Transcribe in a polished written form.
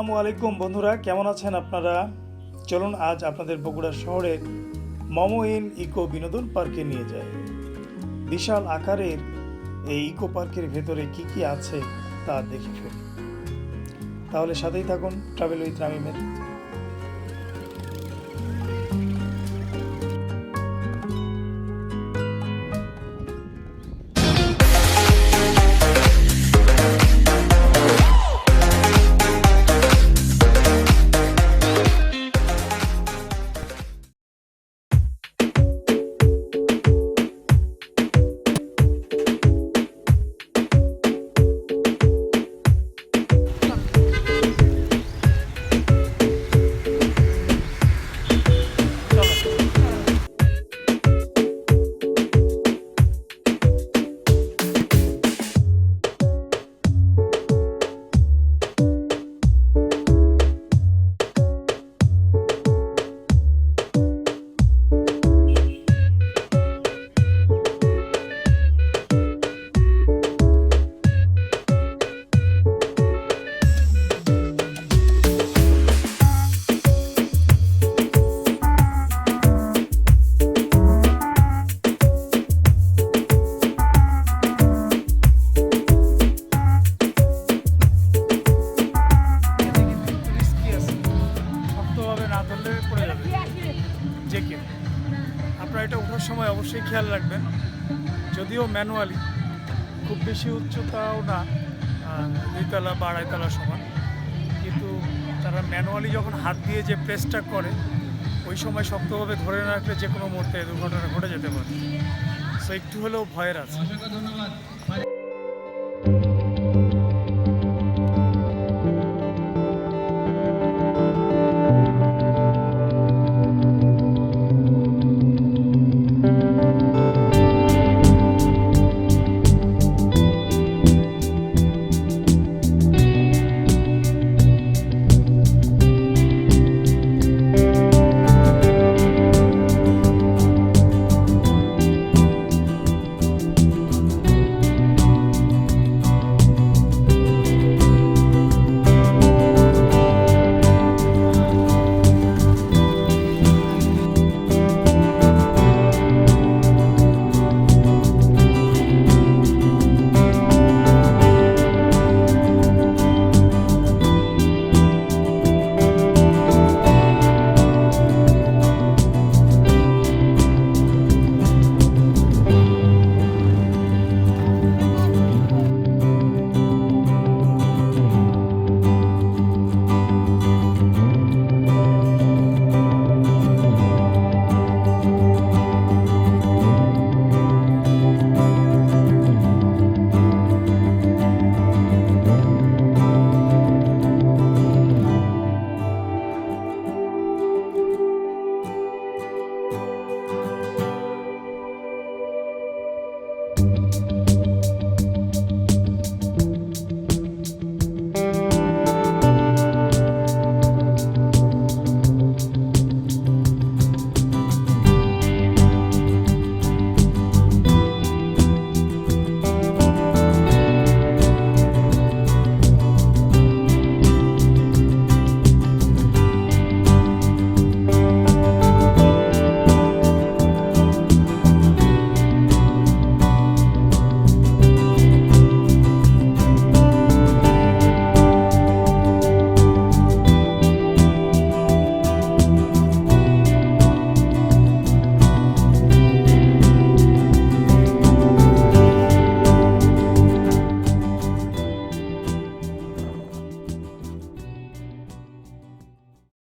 আসসালামু আলাইকুম বন্ধুরা, কেমন আছেন আপনারা? চলুন আজ আপনাদের বগুড়া শহরের মোমো ইন ইকো বিনোদন পার্কে নিয়ে যায়। বিশাল আকারের এই ইকো পার্কের ভেতরে কি কি আছে তা দেখে ফেলি। তাহলে সাথেই থাকুন ট্রাভেল উইথ রামিমের। আপনারা এটা ওঠার সময় অবশ্যই খেয়াল রাখবেন, যদিও ম্যানুয়ালি, খুব বেশি উচ্চতাও না, 2 তলা বা 2.5 তলা সমান, কিন্তু তারা ম্যানুয়ালি যখন হাত দিয়ে যে প্রেসটা করে ওই সময় শক্তভাবে ধরে না রাখলে যে কোনো মুহূর্তে দুর্ঘটনা ঘটে যেতে পারে। সো একটু হলেও ভয়ের আছে।